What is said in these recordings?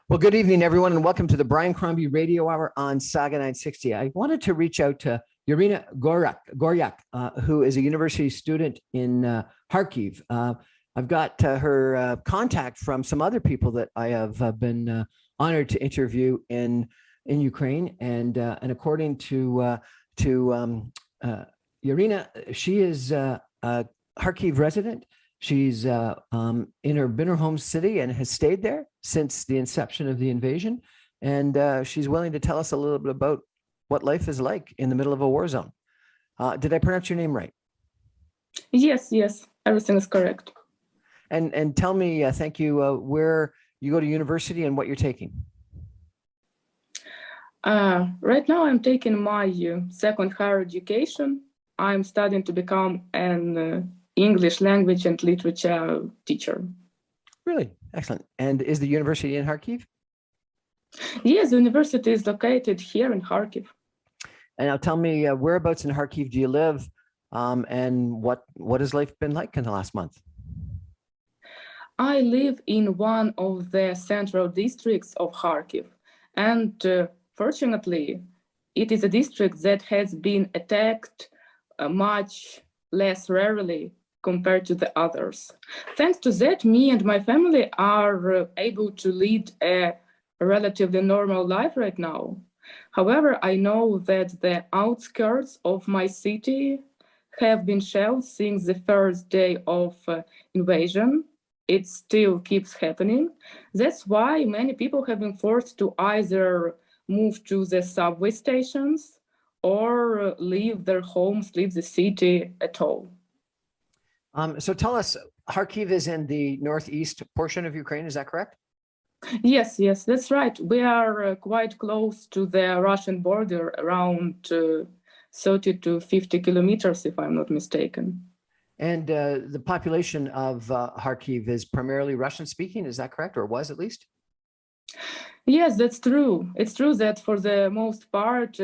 Well, good evening, everyone, and welcome to the Brian Crombie Radio Hour on Saga 960. I wanted to reach out to Yarina Goryuk, who is a university student in Kharkiv. I've got her contact from some other people that I have been honored to interview in Ukraine, and according to Yarina, she is a Kharkiv resident. She's been her home city and has stayed there since the inception of the invasion. And she's willing to tell us a little bit about what life is like in the middle of a war zone. Did I pronounce your name right? Yes, everything is correct. And tell me, thank you, where you go to university and what you're taking. Right now I'm taking my second higher education. I'm studying to become an English language and literature teacher. Really? Excellent. And is the university in Kharkiv? Yes, the university is located here in Kharkiv. And now tell me, whereabouts in Kharkiv do you live, and what has life been like in the last month? I live in one of the central districts of Kharkiv, and fortunately, it is a district that has been attacked much less rarely compared to the others. Thanks to that, me and my family are able to lead a relatively normal life right now. However, I know that the outskirts of my city have been shelled since the first day of invasion. It still keeps happening. That's why many people have been forced to either move to the subway stations or leave their homes, leave the city at all. So tell us, Kharkiv is in the northeast portion of Ukraine, is that correct? Yes, that's right. We are quite close to the Russian border, around 30 to 50 kilometers, if I'm not mistaken. And the population of Kharkiv is primarily Russian speaking, is that correct, or was at least? Yes, that's true. It's true that for the most part,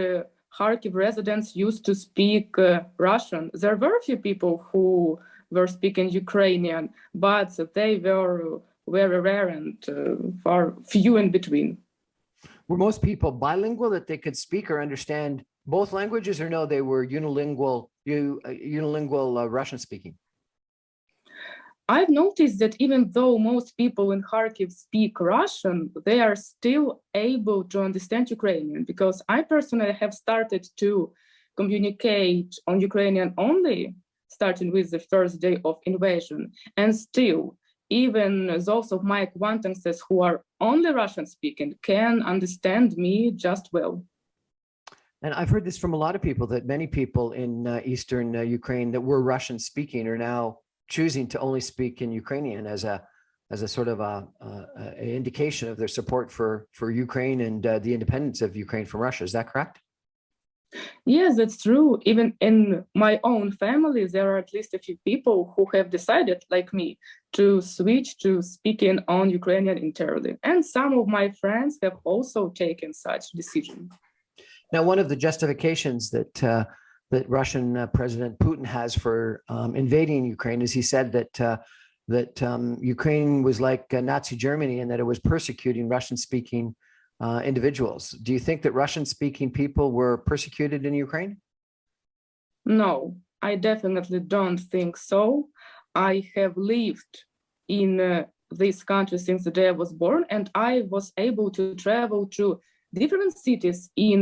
Kharkiv residents used to speak Russian. There were a few people who were speaking Ukrainian, but they were very rare and far few in between. Were most people bilingual, that they could speak or understand both languages, or no, they were unilingual Russian speaking? I've noticed that even though most people in Kharkiv speak Russian, they are still able to understand Ukrainian, because I personally have started to communicate on Ukrainian only, starting with the first day of invasion. And still, even those of my acquaintances who are only Russian speaking can understand me just well. And I've heard this from a lot of people, that many people in eastern Ukraine that were Russian speaking are now choosing to only speak in Ukrainian as a sort of a indication of their support for Ukraine and the independence of Ukraine from Russia. Is that correct? Yes, that's true. Even in my own family, there are at least a few people who have decided, like me, to switch to speaking on Ukrainian entirely. And some of my friends have also taken such decision. Now, one of the justifications that Russian President Putin has for invading Ukraine is he said that Ukraine was like Nazi Germany, and that it was persecuting Russian-speaking individuals. Do you think that Russian-speaking people were persecuted in Ukraine? No, I definitely don't think so. I have lived in this country since the day I was born, and I was able to travel to different cities in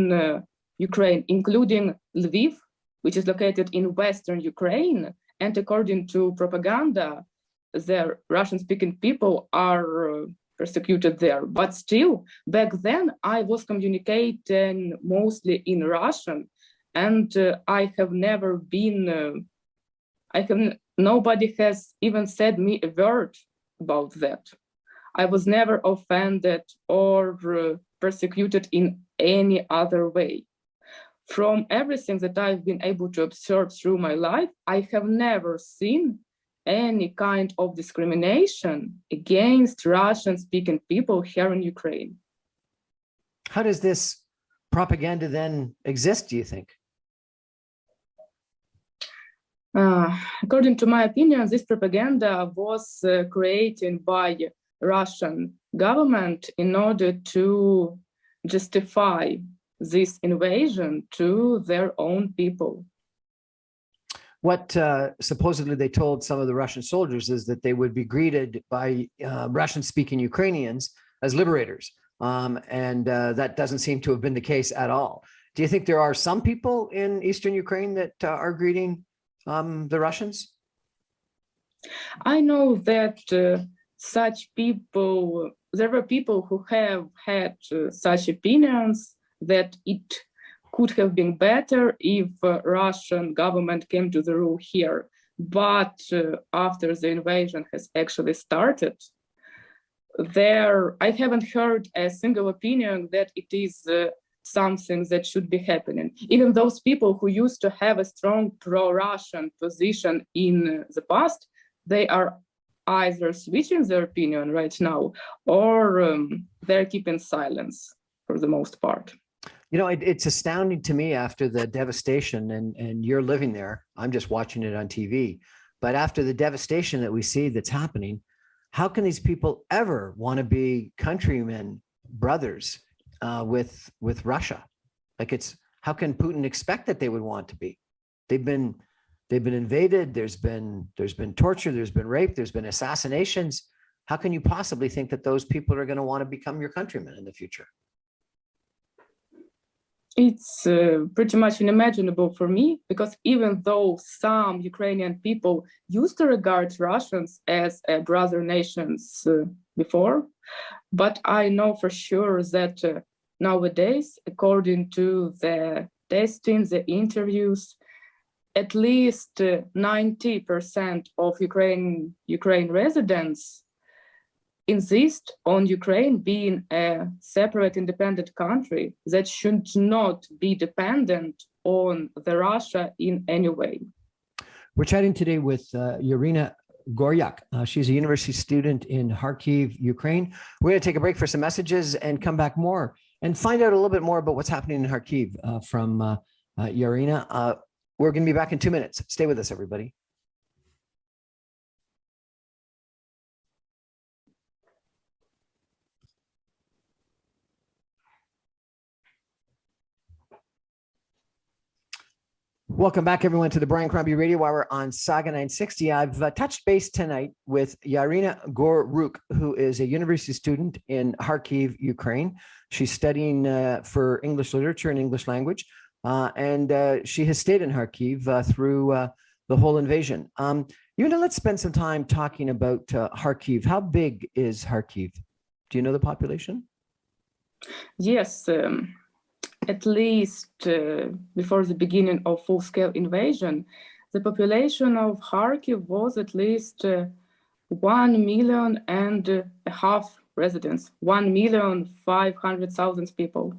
Ukraine, including Lviv, which is located in Western Ukraine. And according to propaganda, the Russian-speaking people are persecuted there. But still, back then, I was communicating mostly in Russian, and I have never been, nobody has even said me a word about that. I was never offended or persecuted in any other way. From everything that I've been able to observe through my life, I have never seen any kind of discrimination against Russian-speaking people here in Ukraine. How does this propaganda then exist, do you think? According to my opinion, this propaganda was created by Russian government in order to justify this invasion to their own people. What supposedly they told some of the Russian soldiers is that they would be greeted by Russian-speaking Ukrainians as liberators. And that doesn't seem to have been the case at all. Do you think there are some people in Eastern Ukraine that are greeting the Russians? I know that such people, there were people who have had such opinions that it could have been better if Russian government came to the rule here. But after the invasion has actually started, I haven't heard a single opinion that it is something that should be happening. Even those people who used to have a strong pro-Russian position in the past, they are either switching their opinion right now or they're keeping silence for the most part. You know, it's astounding to me after the devastation, and you're living there. I'm just watching it on TV. But after the devastation that we see that's happening, how can these people ever want to be countrymen, brothers with Russia? Like, how can Putin expect that they would want to be? They've been invaded. There's been torture. There's been rape. There's been assassinations. How can you possibly think that those people are going to want to become your countrymen in the future? It's pretty much unimaginable for me, because even though some Ukrainian people used to regard Russians as brother nations before, but I know for sure that nowadays, according to the testing, the interviews, at least 90% of Ukraine residents insist on Ukraine being a separate independent country that should not be dependent on the Russia in any way. We're chatting today with Yarina Goryuk. She's a university student in Kharkiv, Ukraine. We're going to take a break for some messages and come back more and find out a little bit more about what's happening in Kharkiv from Yarina. We're going to be back in 2 minutes. Stay with us, everybody. Welcome back, everyone, to the Brian Crombie Radio Hour on Saga 960. I've touched base tonight with Yarina Goryuk, who is a university student in Kharkiv, Ukraine. She's studying for English literature and English language, and she has stayed in Kharkiv through the whole invasion. Yarina, let's spend some time talking about Kharkiv. How big is Kharkiv? Do you know the population? Yes. At least before the beginning of full-scale invasion, the population of Kharkiv was at least 1.5 million residents, 1,500,000 people.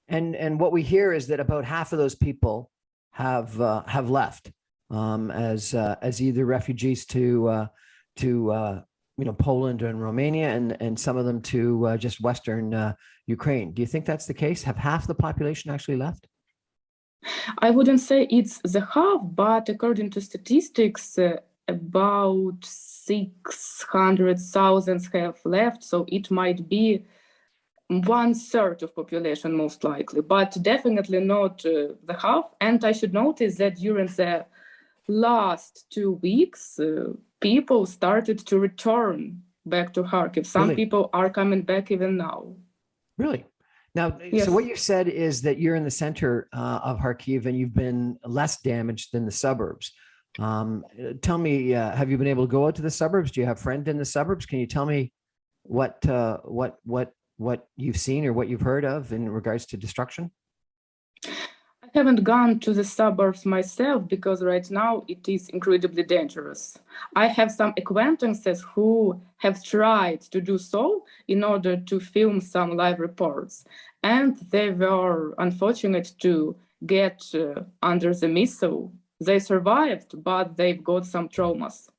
And what we hear is that about half of those people have left as either refugees to Poland and Romania, and some of them to just Western Ukraine. Do you think that's the case? Have half the population actually left? I wouldn't say it's the half, but according to statistics, about 600,000 have left. So it might be 1/3 of population, most likely, but definitely not the half. And I should notice that during the last 2 weeks, people started to return back to Kharkiv. Some people are coming back even now. Really? Now, yes. So what you said is that you're in the center of Kharkiv and you've been less damaged than the suburbs. Tell me, have you been able to go out to the suburbs? Do you have friends in the suburbs? Can you tell me what you've seen or what you've heard of in regards to destruction? I haven't gone to the suburbs myself because right now it is incredibly dangerous. I have some acquaintances who have tried to do so in order to film some live reports, and they were unfortunate to get under the missile. They survived, but they've got some traumas.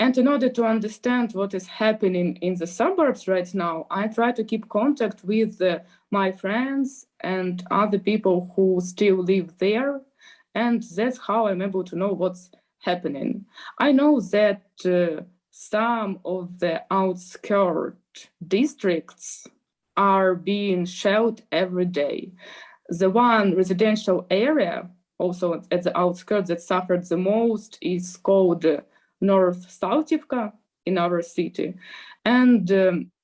And in order to understand what is happening in the suburbs right now, I try to keep contact with my friends and other people who still live there. And that's how I'm able to know what's happening. I know that some of the outskirts districts are being shelled every day. The one residential area, also at the outskirts, that suffered the most is called North Saltivka in our city. And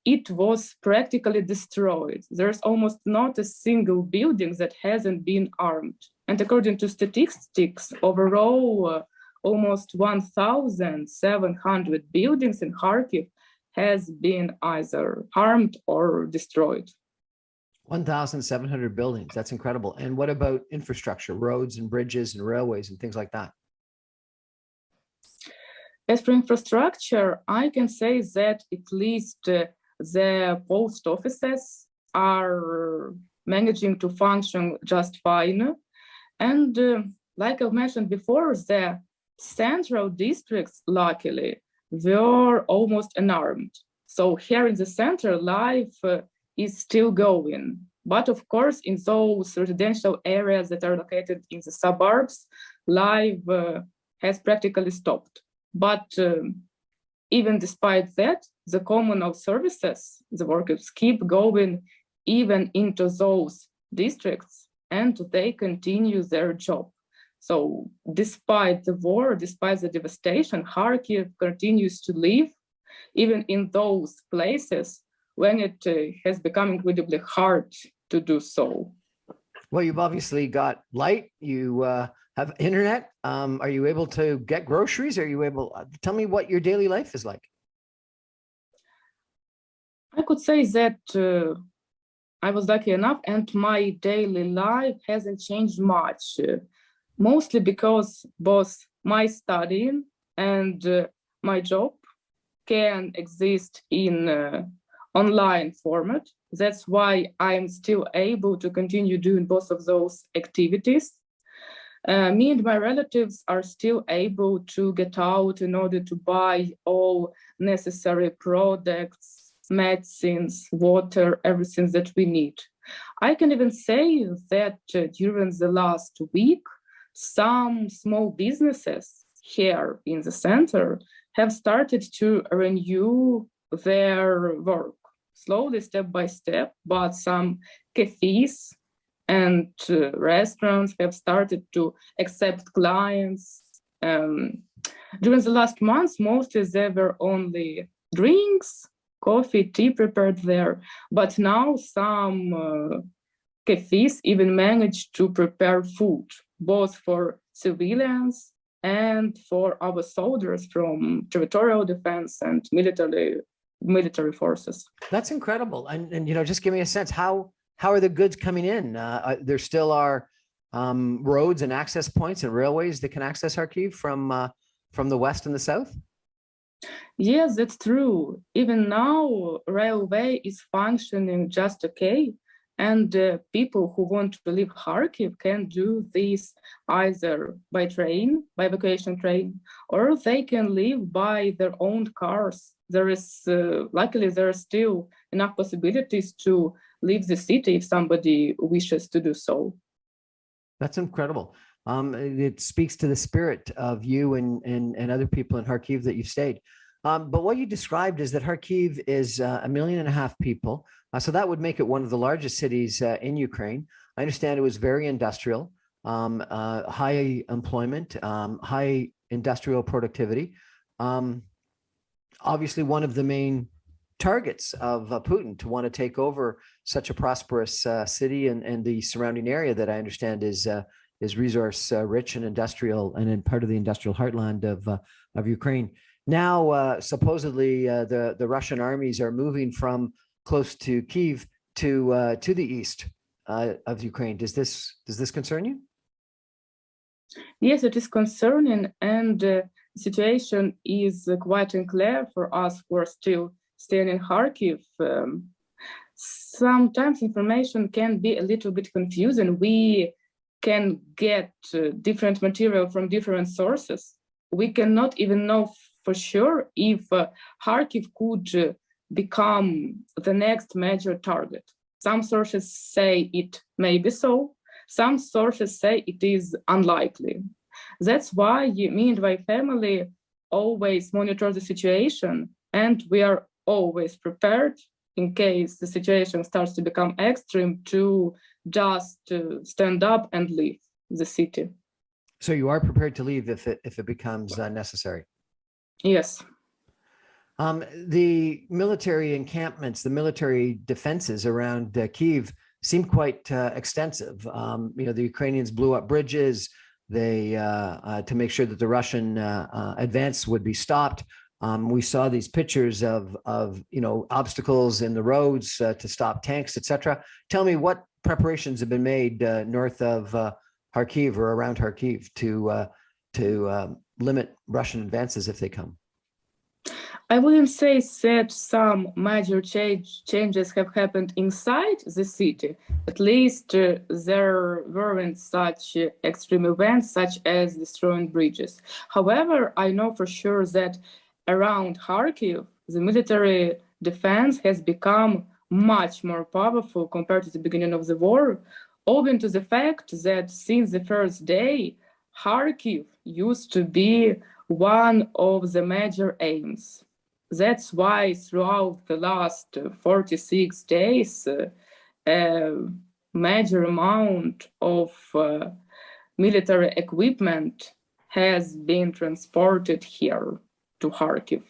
it was practically destroyed. There's almost not a single building that hasn't been armed. And according to statistics, overall, almost 1,700 buildings in Kharkiv has been either harmed or destroyed. 1,700 buildings. That's incredible. And what about infrastructure, roads and bridges and railways and things like that? As for infrastructure, I can say that at least the post offices are managing to function just fine. And like I mentioned before, the central districts, luckily, were almost unarmed. So here in the center, life is still going. But of course, in those residential areas that are located in the suburbs, life has practically stopped. But even despite that, the communal services, the workers keep going even into those districts, and they continue their job. So despite the war, despite the devastation, Kharkiv continues to live, even in those places when it has become incredibly hard to do so. Well, you've obviously got light, you have internet. Are you able to get groceries? Are you able, tell me what your daily life is like. I could say that I was lucky enough and my daily life hasn't changed much, mostly because both my studying and my job can exist in online format. That's why I'm still able to continue doing both of those activities. Me and my relatives are still able to get out in order to buy all necessary products, medicines, water, everything that we need. I can even say that during the last week, some small businesses here in the center have started to renew their work, slowly, step by step, but some cafes and restaurants have started to accept clients. During the last months, mostly there were only drinks, coffee, tea prepared there, but now some cafes even managed to prepare food, both for civilians and for our soldiers from territorial defense and military forces. That's incredible. And you know, just give me a sense, how are the goods coming in? There still are roads and access points and railways that can access Kharkiv from the west and the south? Yes, that's true. Even now, railway is functioning just okay. And people who want to leave Kharkiv can do this either by train, by evacuation train, or they can leave by their own cars. There is, luckily, there are still enough possibilities to leave the city if somebody wishes to do so. That's incredible. It speaks to the spirit of you and other people in Kharkiv that you've stayed. But what you described is that Kharkiv is 1.5 million people. So that would make it one of the largest cities in Ukraine. I understand it was very industrial, high employment, high industrial productivity. Obviously, one of the main targets of Putin to want to take over such a prosperous city and the surrounding area that I understand is resource rich and industrial and in part of the industrial heartland of Ukraine. Now, supposedly, the Russian armies are moving from close to Kyiv to the east of Ukraine. Does this concern you? Yes, it is concerning, and the situation is quite unclear for us who are still staying in Kharkiv. Sometimes information can be a little bit confusing. We can get different material from different sources. We cannot even know for sure if Kharkiv could become the next major target. Some sources say it may be so. Some sources say it is unlikely. That's why me and my family always monitor the situation, and we are always prepared in case the situation starts to become extreme to just stand up and leave the city. So you are prepared to leave if it becomes necessary? Yes. The military encampments, the military defenses around Kyiv seem quite extensive. The Ukrainians blew up bridges. They to make sure that the Russian advance would be stopped. We saw these pictures of obstacles in the roads to stop tanks, etc. Tell me what preparations have been made north of Kharkiv or around Kharkiv to limit Russian advances if they come. I wouldn't say that some major changes have happened inside the city. At least there weren't such extreme events such as destroying bridges. However, I know for sure that around Kharkiv, the military defense has become much more powerful compared to the beginning of the war, owing to the fact that since the first day, Kharkiv used to be one of the major aims. That's why throughout the last 46 days, a major amount of military equipment has been transported here to Kharkiv.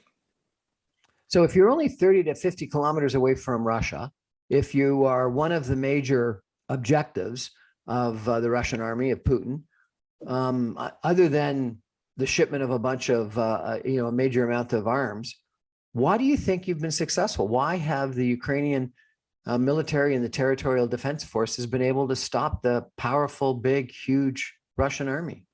So if you're only 30 to 50 kilometers away from Russia, if you are one of the major objectives of the Russian army, of Putin, other than the shipment of a bunch of, a major amount of arms, why do you think you've been successful? Why have the Ukrainian military and the territorial defense forces been able to stop the powerful, big, huge Russian army?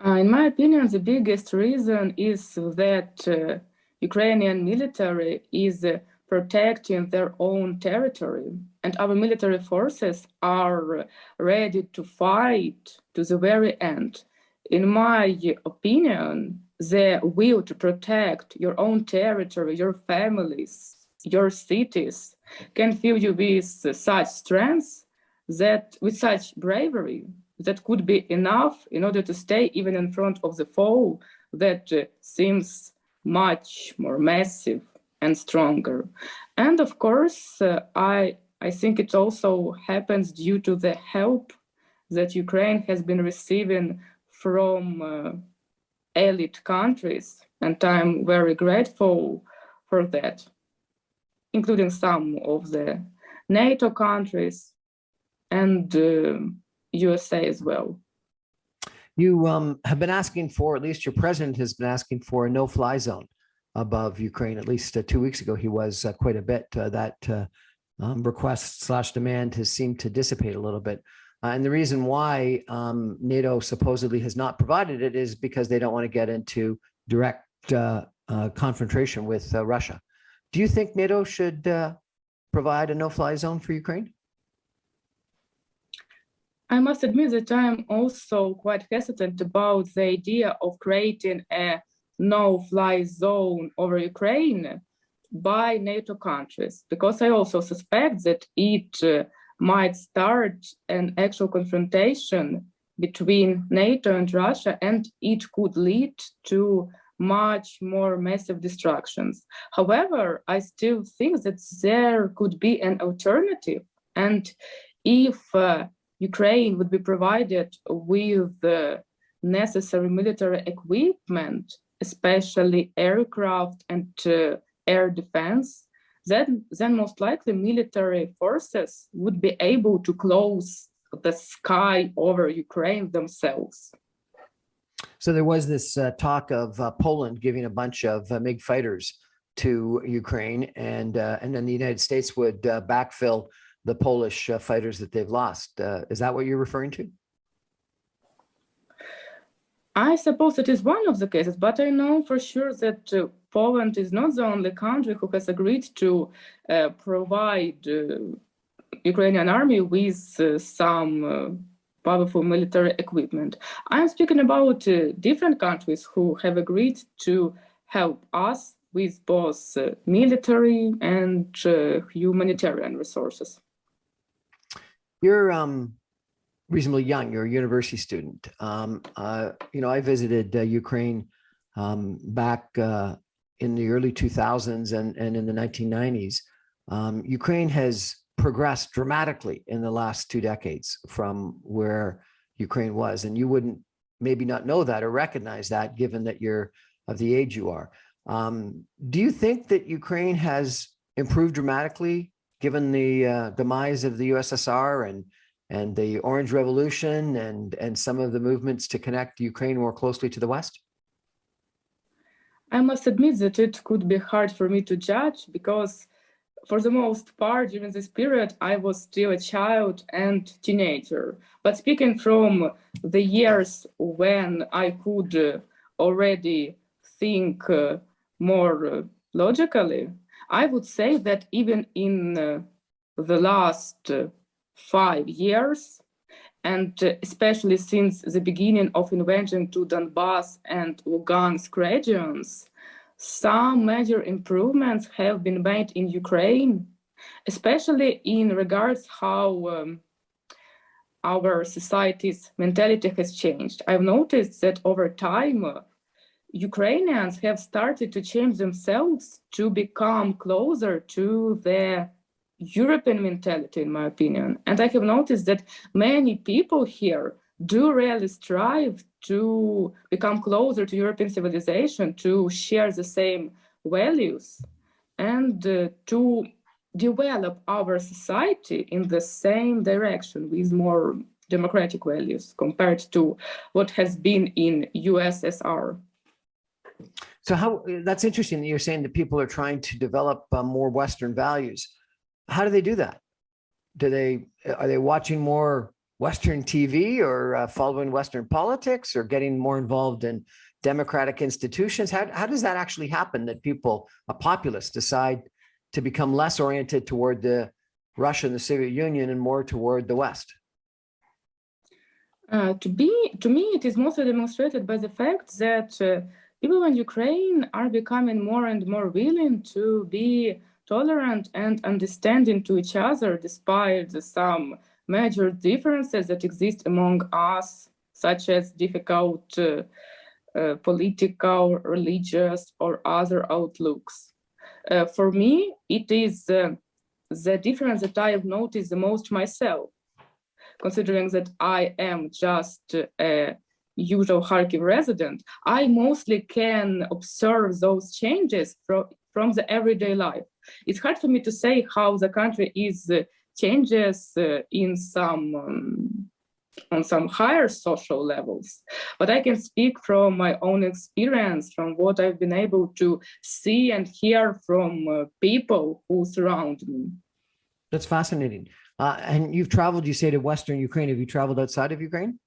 In my opinion, the biggest reason is that Ukrainian military is protecting their own territory, and our military forces are ready to fight to the very end. In my opinion, the will to protect your own territory, your families, your cities can fill you with such strength, that with such bravery, that could be enough in order to stay even in front of the foe that seems much more massive and stronger. And of course, I think it also happens due to the help that Ukraine has been receiving from elite countries, and I'm very grateful for that, including some of the NATO countries and USA as well. You have been asking for, at least your president has been asking for, a no-fly zone above Ukraine. At least 2 weeks ago, he was quite a bit. That request/demand has seemed to dissipate a little bit. And the reason why NATO supposedly has not provided it is because they don't want to get into direct confrontation with Russia. Do you think NATO should provide a no-fly zone for Ukraine? I must admit that I'm also quite hesitant about the idea of creating a no-fly zone over Ukraine by NATO countries, because I also suspect that it might start an actual confrontation between NATO and Russia, and it could lead to much more massive destructions. However, I still think that there could be an alternative, and if Ukraine would be provided with the necessary military equipment, especially aircraft and air defense, then most likely military forces would be able to close the sky over Ukraine themselves. So there was this talk of Poland giving a bunch of MiG fighters to Ukraine, and then the United States would backfill the Polish fighters that they've lost. Is that what you're referring to? I suppose it is one of the cases, but I know for sure that Poland is not the only country who has agreed to provide Ukrainian army with some powerful military equipment. I'm speaking about different countries who have agreed to help us with both military and humanitarian resources. You're reasonably young. You're a university student. I visited Ukraine back in the early 2000s and in the 1990s. Ukraine has progressed dramatically in the last 2 decades from where Ukraine was. And you wouldn't maybe not know that or recognize that, given that you're of the age you are. Do you think that Ukraine has improved dramatically, given the demise of the USSR and the Orange Revolution and some of the movements to connect Ukraine more closely to the West? I must admit that it could be hard for me to judge because for the most part during this period, I was still a child and teenager. But speaking from the years when I could already think more logically, I would say that even in the last 5 years, and especially since the beginning of invasion to Donbass and Lugansk regions, some major improvements have been made in Ukraine, especially in regards how our society's mentality has changed. I've noticed that over time, Ukrainians have started to change themselves to become closer to their European mentality, in my opinion. And I have noticed that many people here do really strive to become closer to European civilization, to share the same values, and to develop our society in the same direction with more democratic values compared to what has been in USSR. So that's interesting that you're saying that people are trying to develop more Western values. How do they do that? Are they watching more Western TV or following Western politics or getting more involved in democratic institutions? How does that actually happen, that people, a populace, decide to become less oriented toward the Russia and the Soviet Union and more toward the West? To me, it is mostly demonstrated by the fact that people in Ukraine are becoming more and more willing to be tolerant and understanding to each other, despite some major differences that exist among us, such as difficult political, religious, or other outlooks. For me, it is the difference that I have noticed the most myself, considering that I am just a usual Kharkiv resident. I mostly can observe those changes from the everyday life. It's hard for me to say how the country is changes in on some higher social levels, but I can speak from my own experience, from what I've been able to see and hear from people who surround me. That's fascinating. And you've traveled, you say, to Western Ukraine. Have you traveled outside of Ukraine?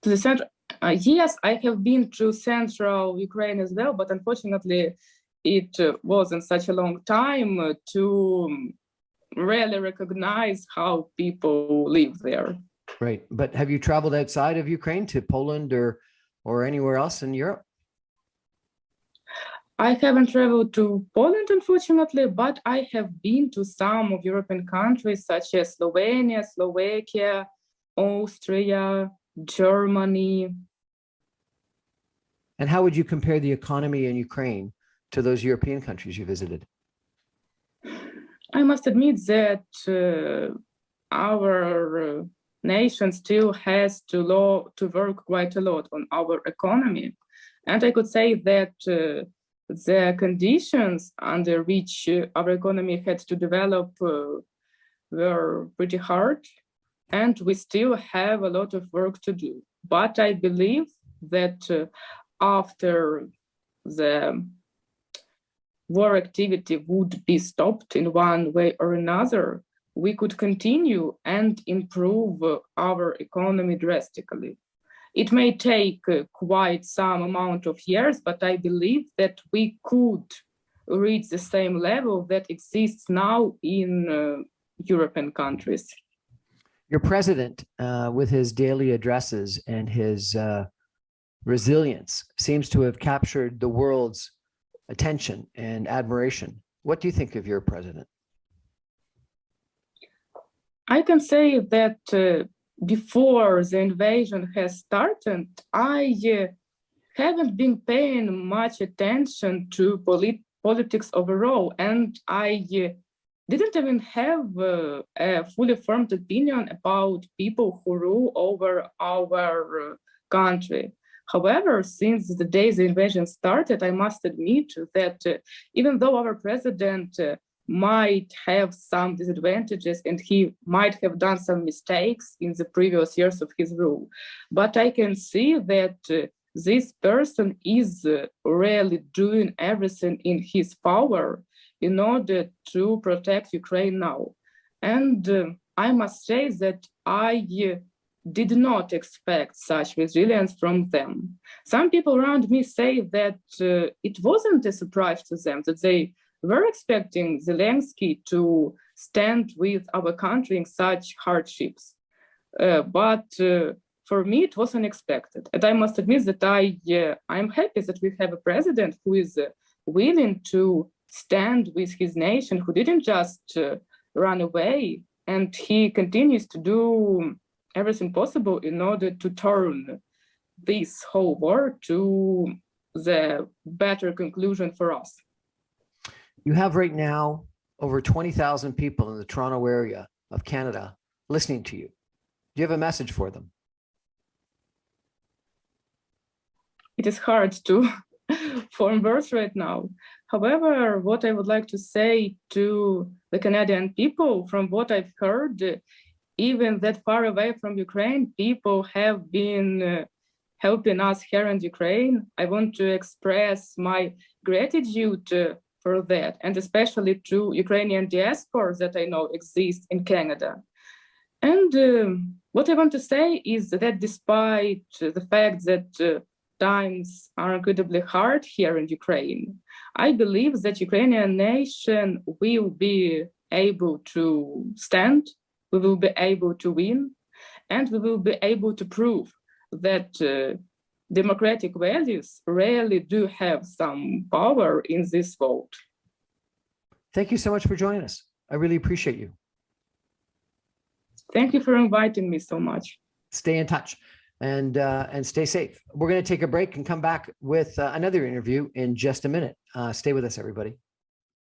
To the center, yes, I have been to central Ukraine as well, but unfortunately, it wasn't such a long time to really recognize how people live there. Right. But have you traveled outside of Ukraine to Poland or anywhere else in Europe? I haven't traveled to Poland, unfortunately, but I have been to some of European countries such as Slovenia, Slovakia, Austria, Germany. And how would you compare the economy in Ukraine to those European countries you visited? I must admit that our nation still has to work quite a lot on our economy. And I could say that the conditions under which our economy had to develop were pretty hard, and we still have a lot of work to do. But I believe that after the war activity would be stopped in one way or another, we could continue and improve our economy drastically. It may take quite some amount of years, but I believe that we could reach the same level that exists now in European countries. Your president, with his daily addresses and his resilience, seems to have captured the world's attention and admiration. What do you think of your president? I can say that before the invasion has started, I haven't been paying much attention to politics overall, and I didn't even have a fully formed opinion about people who rule over our country. However, since the day the invasion started, I must admit that even though our president might have some disadvantages and he might have done some mistakes in the previous years of his rule, but I can see that this person is really doing everything in his power in order to protect Ukraine now. And I must say that I did not expect such resilience from them. Some people around me say that it wasn't a surprise to them, that they were expecting Zelensky to stand with our country in such hardships. But for me, it was unexpected. And I must admit that I'm happy that we have a president who is willing to stand with his nation, who didn't just run away, and he continues to do everything possible in order to turn this whole war to the better conclusion for us. You have right now over 20,000 people in the Toronto area of Canada listening to you. Do you have a message for them? It is hard to form words right now. However, what I would like to say to the Canadian people, from what I've heard, even that far away from Ukraine, people have been helping us here in Ukraine. I want to express my gratitude for that, and especially to Ukrainian diaspora that I know exists in Canada. And what I want to say is that despite the fact that times are incredibly hard here in Ukraine, I believe that Ukrainian nation will be able to stand, we will be able to win, and we will be able to prove that democratic values really do have some power in this world. Thank you so much for joining us. I really appreciate you. Thank you for inviting me so much. Stay in touch and stay safe. We're going to take a break and come back with another interview in just a minute. Stay with us, everybody.